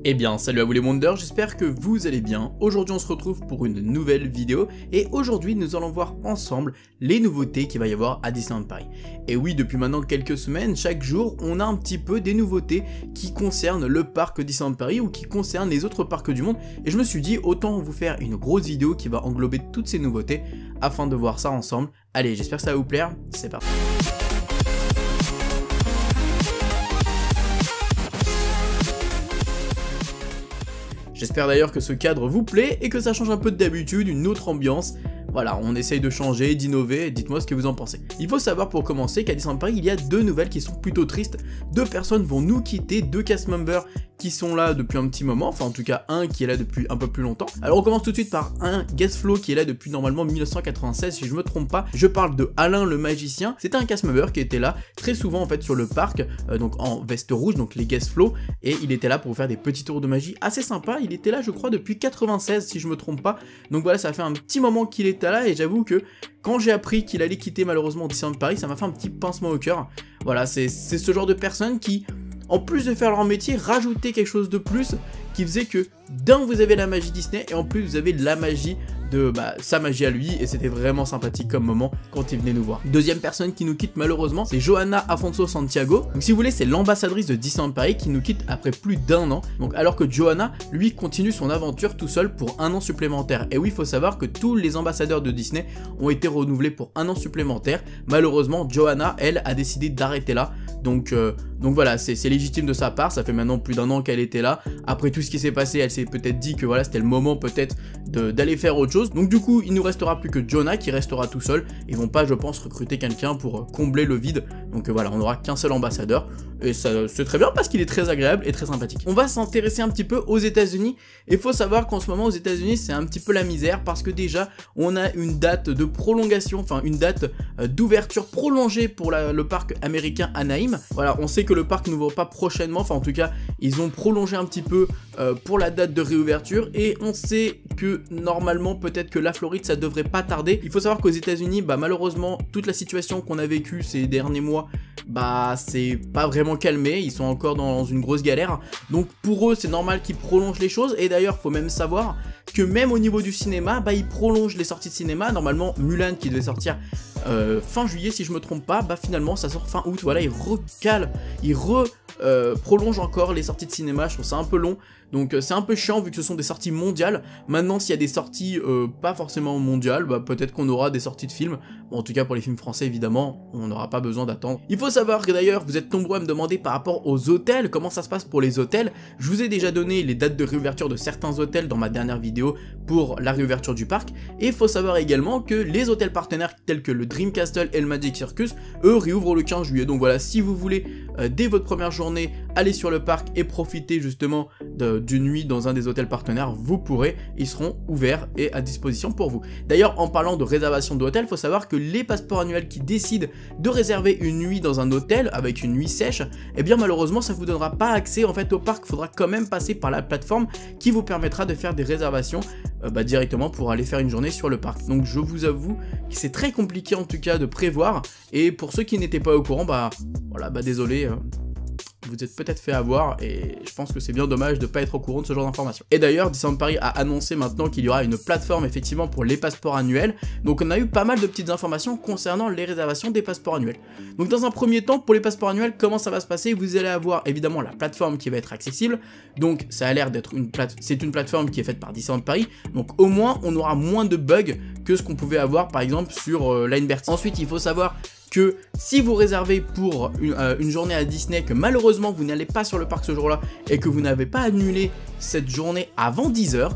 Eh bien salut à vous les Wonders, j'espère que vous allez bien. Aujourd'hui on se retrouve pour une nouvelle vidéo et aujourd'hui nous allons voir ensemble les nouveautés qu'il va y avoir à Disneyland Paris. Et oui, depuis maintenant quelques semaines, chaque jour on a un petit peu des nouveautés qui concernent le parc Disneyland Paris ou qui concernent les autres parcs du monde. Et je me suis dit autant vous faire une grosse vidéo qui va englober toutes ces nouveautés afin de voir ça ensemble. Allez, j'espère que ça va vous plaire, c'est parti. J'espère d'ailleurs que ce cadre vous plaît et que ça change un peu d'habitude, une autre ambiance. Voilà, on essaye de changer, d'innover, dites-moi ce que vous en pensez. Il faut savoir pour commencer qu'à Disneyland Paris, il y a deux nouvelles qui sont plutôt tristes. Deux personnes vont nous quitter, deux cast members qui sont là depuis un petit moment, enfin en tout cas un qui est là depuis un peu plus longtemps. Alors on commence tout de suite par un guest flow qui est là depuis normalement 1996 si je me trompe pas. Je parle de Alain le magicien. C'était un cast member qui était là très souvent en fait sur le parc, donc en veste rouge, donc les guest flow, et il était là pour faire des petits tours de magie assez sympa. Il était là je crois depuis 96 si je me trompe pas. Donc voilà, ça fait un petit moment qu'il était là et j'avoue que quand j'ai appris qu'il allait quitter malheureusement Disneyland Paris, ça m'a fait un petit pincement au cœur. Voilà, c'est ce genre de personnes qui, en plus de faire leur métier, rajoutaient quelque chose de plus qui faisait que d'un vous avez la magie Disney et en plus vous avez la magie de sa magie à lui, et c'était vraiment sympathique comme moment quand il venait nous voir. Deuxième personne qui nous quitte malheureusement, c'est Johanna Afonso Santiago. Donc si vous voulez, c'est l'ambassadrice de Disneyland Paris qui nous quitte après plus d'1 an. Donc alors que Johanna, lui, continue son aventure tout seul pour 1 an supplémentaire. Et oui, il faut savoir que tous les ambassadeurs de Disney ont été renouvelés pour 1 an supplémentaire. Malheureusement, Johanna, elle, a décidé d'arrêter là. Donc voilà, c'est légitime de sa part, ça fait maintenant plus d'1 an qu'elle était là. Après tout ce qui s'est passé, elle s'est peut-être dit que voilà, c'était le moment peut-être d'aller faire autre chose. Donc du coup, il nous restera plus que Jonah qui restera tout seul. Ils vont pas, je pense, recruter quelqu'un pour combler le vide. Donc voilà, on n'aura qu'un seul ambassadeur. Et ça, c'est très bien parce qu'il est très agréable et très sympathique. On va s'intéresser un petit peu aux États-Unis. Et il faut savoir qu'en ce moment, aux États-Unis, c'est un petit peu la misère parce que déjà, on a une date de prolongation, enfin une date d'ouverture prolongée pour le parc américain Anaheim. Voilà, on sait que le parc n'ouvre pas prochainement. Enfin, en tout cas, ils ont prolongé un petit peu pour la date de réouverture. Et on sait que normalement, peut-être que la Floride, ça devrait pas tarder. Il faut savoir qu'aux États-Unis, malheureusement, toute la situation qu'on a vécue ces derniers mois, c'est pas vraiment calmé, ils sont encore dans une grosse galère, donc pour eux c'est normal qu'ils prolongent les choses. Et d'ailleurs faut même savoir que même au niveau du cinéma, ils prolongent les sorties de cinéma. Normalement Mulan qui devait sortir fin juillet si je me trompe pas, finalement ça sort fin août. Voilà, ils recalent, ils prolongent encore les sorties de cinéma. Je trouve ça un peu long, donc c'est un peu chiant vu que ce sont des sorties mondiales. Maintenant s'il y a des sorties pas forcément mondiales, peut-être qu'on aura des sorties de films. Bon, en tout cas pour les films français évidemment, on n'aura pas besoin d'attendre. Il faut savoir que d'ailleurs vous êtes nombreux à me demander par rapport aux hôtels, comment ça se passe pour les hôtels. Je vous ai déjà donné les dates de réouverture de certains hôtels dans ma dernière vidéo pour la réouverture du parc. Et il faut savoir également que les hôtels partenaires tels que le Dream Castle et le Magic Circus, eux réouvrent le 15 juillet. Donc voilà, si vous voulez dès votre première journée aller sur le parc et profiter justement d'une nuit dans un des hôtels partenaires, vous pourrez, ils seront ouverts et à disposition pour vous. D'ailleurs en parlant de réservation d'hôtel, il faut savoir que les passeports annuels qui décident de réserver une nuit dans un hôtel avec une nuit sèche, eh bien malheureusement ça vous donnera pas accès en fait au parc. Il faudra quand même passer par la plateforme qui vous permettra de faire des réservations directement pour aller faire une journée sur le parc. Donc je vous avoue que c'est très compliqué en tout cas de prévoir, et pour ceux qui n'étaient pas au courant, désolé, vous êtes peut-être fait avoir, et je pense que c'est bien dommage de ne pas être au courant de ce genre d'informations. Et d'ailleurs, Disneyland Paris a annoncé maintenant qu'il y aura une plateforme effectivement pour les passeports annuels. Donc on a eu pas mal de petites informations concernant les réservations des passeports annuels. Donc dans un premier temps, pour les passeports annuels, comment ça va se passer? Vous allez avoir évidemment la plateforme qui va être accessible. Donc ça a l'air d'être une plateforme qui est faite par Disneyland Paris. Donc au moins on aura moins de bugs que ce qu'on pouvait avoir par exemple sur Line Bertie. Ensuite, il faut savoir que si vous réservez pour une journée à Disney, que malheureusement vous n'allez pas sur le parc ce jour-là et que vous n'avez pas annulé cette journée avant 10 h,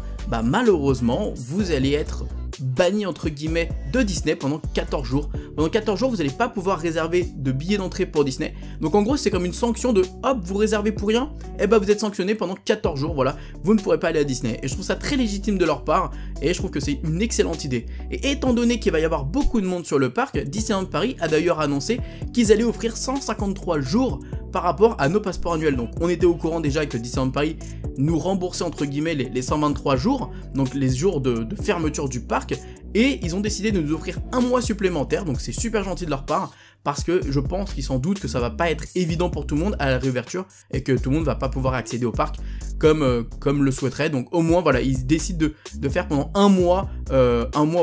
malheureusement vous allez être banni entre guillemets de Disney pendant 14 jours. Pendant 14 jours, vous n'allez pas pouvoir réserver de billets d'entrée pour Disney. Donc en gros, c'est comme une sanction de hop, vous réservez pour rien, et vous êtes sanctionné pendant 14 jours, voilà, vous ne pourrez pas aller à Disney. Et je trouve ça très légitime de leur part, et je trouve que c'est une excellente idée. Et étant donné qu'il va y avoir beaucoup de monde sur le parc, Disneyland Paris a d'ailleurs annoncé qu'ils allaient offrir 153 jours par rapport à nos passeports annuels. Donc on était au courant déjà que Disneyland Paris nous remboursait entre guillemets les 123 jours, donc les jours de fermeture du parc, et ils ont décidé de nous offrir un mois supplémentaire, donc c'est super gentil de leur part, parce que je pense qu'ils s'en doutent que ça va pas être évident pour tout le monde à la réouverture, et que tout le monde va pas pouvoir accéder au parc comme le souhaiterait. Donc au moins voilà, ils décident de faire pendant un mois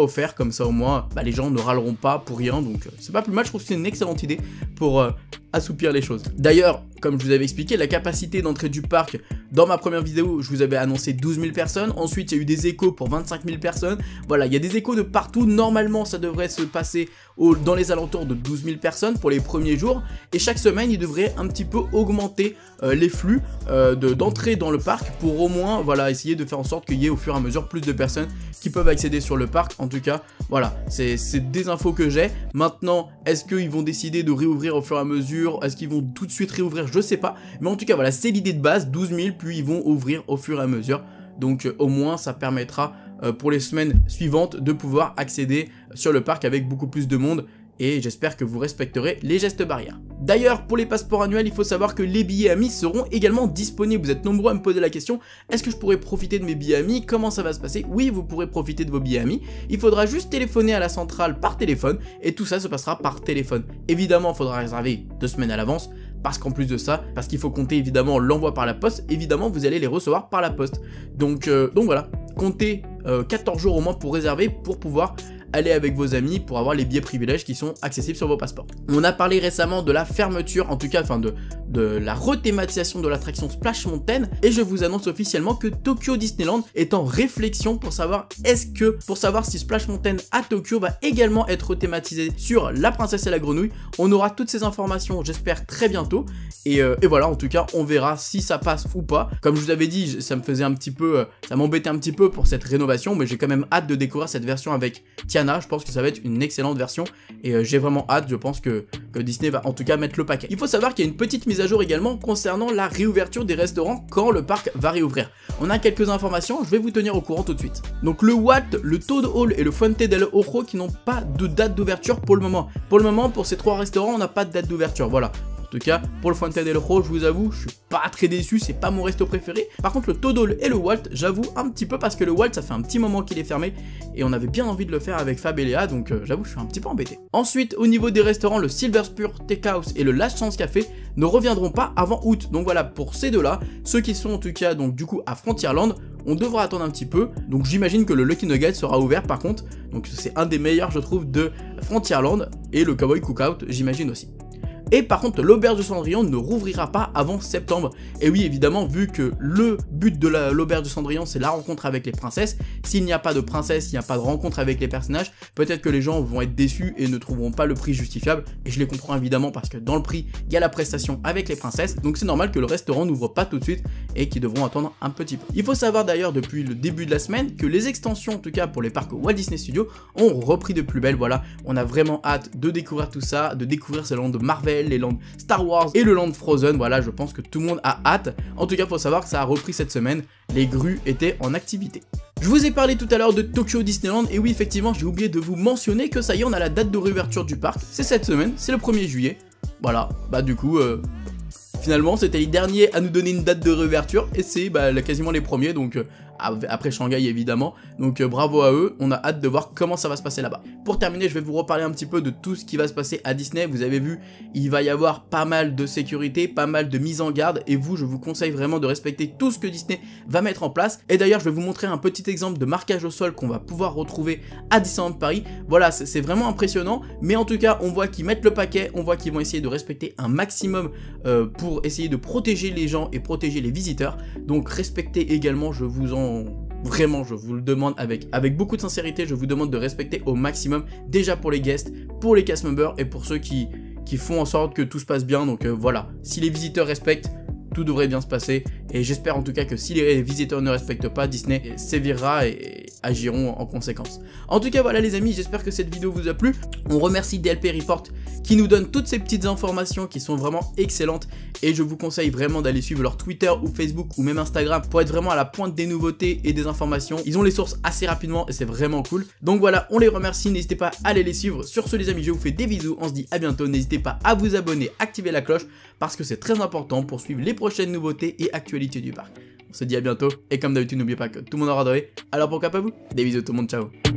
offert, comme ça au moins bah, les gens ne râleront pas pour rien, donc c'est pas plus mal. Je trouve que c'est une excellente idée pour assouplir les choses. D'ailleurs, comme je vous avais expliqué, la capacité d'entrée du parc, dans ma première vidéo, je vous avais annoncé 12 000 personnes, ensuite il y a eu des échos pour 25 000 personnes, voilà, il y a des échos de partout, normalement ça devrait se passer dans les alentours de 12 000 personnes pour les premiers jours, et chaque semaine il devrait un petit peu augmenter les flux d'entrée dans le parc pour au moins, voilà, essayer de faire en sorte qu'il y ait au fur et à mesure plus de personnes qui peuvent accéder sur le parc. En tout cas, voilà, c'est des infos que j'ai. Maintenant, est-ce qu'ils vont décider de réouvrir au fur et à mesure? Est-ce qu'ils vont tout de suite réouvrir? Je sais pas, mais en tout cas, voilà, c'est l'idée de base, 12 000, puis ils vont ouvrir au fur et à mesure. Donc au moins, ça permettra pour les semaines suivantes de pouvoir accéder sur le parc avec beaucoup plus de monde. Et j'espère que vous respecterez les gestes barrières. D'ailleurs, pour les passeports annuels, il faut savoir que les billets amis seront également disponibles. Vous êtes nombreux à me poser la question, est-ce que je pourrais profiter de mes billets amis? Comment ça va se passer? Oui, vous pourrez profiter de vos billets amis. Il faudra juste téléphoner à la centrale par téléphone, et tout ça se passera par téléphone. Évidemment, il faudra réserver 2 semaines à l'avance, parce qu'en plus de ça, parce qu'il faut compter évidemment l'envoi par la poste, évidemment vous allez les recevoir par la poste. Donc voilà, comptez 14 jours au moins pour réserver, pour pouvoir aller avec vos amis pour avoir les billets privilèges qui sont accessibles sur vos passeports. On a parlé récemment de la fermeture, en tout cas enfin de la rethématisation de l'attraction Splash Mountain, et je vous annonce officiellement que Tokyo Disneyland est en réflexion pour savoir si Splash Mountain à Tokyo va également être rethématisé sur la princesse et la grenouille. On aura toutes ces informations, j'espère, très bientôt, et voilà, en tout cas on verra si ça passe ou pas. Comme je vous avais dit, ça me faisait un petit peu, ça m'embêtait un petit peu pour cette rénovation, mais j'ai quand même hâte de découvrir cette version avec Tiana. Je pense que ça va être une excellente version, et j'ai vraiment hâte. Je pense que Disney va en tout cas mettre le paquet. Il faut savoir qu'il y a une petite mise à jour également concernant la réouverture des restaurants quand le parc va réouvrir. On a quelques informations, je vais vous tenir au courant tout de suite. Donc le Walt, le Toad Hall et le Fuente del Ojo qui n'ont pas de date d'ouverture pour le moment. Pour le moment, pour ces 3 restaurants, on n'a pas de date d'ouverture, voilà. En tout cas, pour le Fuente del Ojo, je vous avoue, je suis pas très déçu, c'est pas mon resto préféré. Par contre, le Toad Hall et le Walt, j'avoue un petit peu, parce que le Walt, ça fait un petit moment qu'il est fermé, et on avait bien envie de le faire avec Fab et Léa, donc j'avoue, je suis un petit peu embêté. Ensuite, au niveau des restaurants, le Silver Spur Steakhouse et le Last Chance Café ne reviendront pas avant août. Donc voilà, pour ces deux-là, ceux qui sont en tout cas, donc du coup, à Frontierland, on devra attendre un petit peu. Donc j'imagine que le Lucky Nugget sera ouvert par contre, donc c'est un des meilleurs, je trouve, de Frontierland, et le Cowboy Cookout, j'imagine aussi. Et par contre, l'auberge de Cendrillon ne rouvrira pas avant septembre. Et oui, évidemment, vu que le but de l'auberge de Cendrillon, c'est la rencontre avec les princesses, s'il n'y a pas de princesse, s'il n'y a pas de rencontre avec les personnages, peut-être que les gens vont être déçus et ne trouveront pas le prix justifiable. Et je les comprends évidemment, parce que dans le prix, il y a la prestation avec les princesses. Donc c'est normal que le restaurant n'ouvre pas tout de suite et qu'ils devront attendre un petit peu. Il faut savoir d'ailleurs, depuis le début de la semaine, que les extensions, en tout cas pour les parcs Walt Disney Studios, ont repris de plus belle. Voilà, on a vraiment hâte de découvrir tout ça, de découvrir ce land de Marvel, les lands Star Wars et le land Frozen. Voilà, je pense que tout le monde a hâte. En tout cas, il faut savoir que ça a repris cette semaine. Les grues étaient en activité. Je vous ai parlé tout à l'heure de Tokyo Disneyland, et oui, effectivement, j'ai oublié de vous mentionner que ça y est, on a la date de réouverture du parc. C'est cette semaine, c'est le 1er juillet. Voilà, bah du coup, finalement, c'était les derniers à nous donner une date de réouverture, et c'est quasiment les premiers, donc après Shanghai évidemment, donc bravo à eux, on a hâte de voir comment ça va se passer là-bas. Pour terminer, je vais vous reparler un petit peu de tout ce qui va se passer à Disney. Vous avez vu, il va y avoir pas mal de sécurité, pas mal de mise en garde, et vous, je vous conseille vraiment de respecter tout ce que Disney va mettre en place. Et d'ailleurs, je vais vous montrer un petit exemple de marquage au sol qu'on va pouvoir retrouver à Disneyland Paris. Voilà, c'est vraiment impressionnant, mais en tout cas, on voit qu'ils mettent le paquet, on voit qu'ils vont essayer de respecter un maximum pour essayer de protéger les gens et protéger les visiteurs. Donc respectez également, je vous le demande avec beaucoup de sincérité, je vous demande de respecter au maximum, déjà pour les guests, pour les cast members et pour ceux qui font en sorte que tout se passe bien. Donc voilà, si les visiteurs respectent, tout devrait bien se passer, et j'espère en tout cas que si les visiteurs ne respectent pas, Disney sévira et agiront en conséquence. En tout cas voilà les amis, j'espère que cette vidéo vous a plu. On remercie DLP Report qui nous donnent toutes ces petites informations qui sont vraiment excellentes et je vous conseille vraiment d'aller suivre leur Twitter ou Facebook ou même Instagram pour être vraiment à la pointe des nouveautés et des informations. Ils ont les sources assez rapidement et c'est vraiment cool. Donc voilà, on les remercie, n'hésitez pas à aller les suivre. Sur ce les amis, je vous fais des bisous, on se dit à bientôt, n'hésitez pas à vous abonner, activer la cloche parce que c'est très important pour suivre les prochaines nouveautés et actualités du parc. On se dit à bientôt et comme d'habitude n'oubliez pas que tout le monde aura adoré, alors pourquoi pas vous? Des bisous tout le monde, ciao.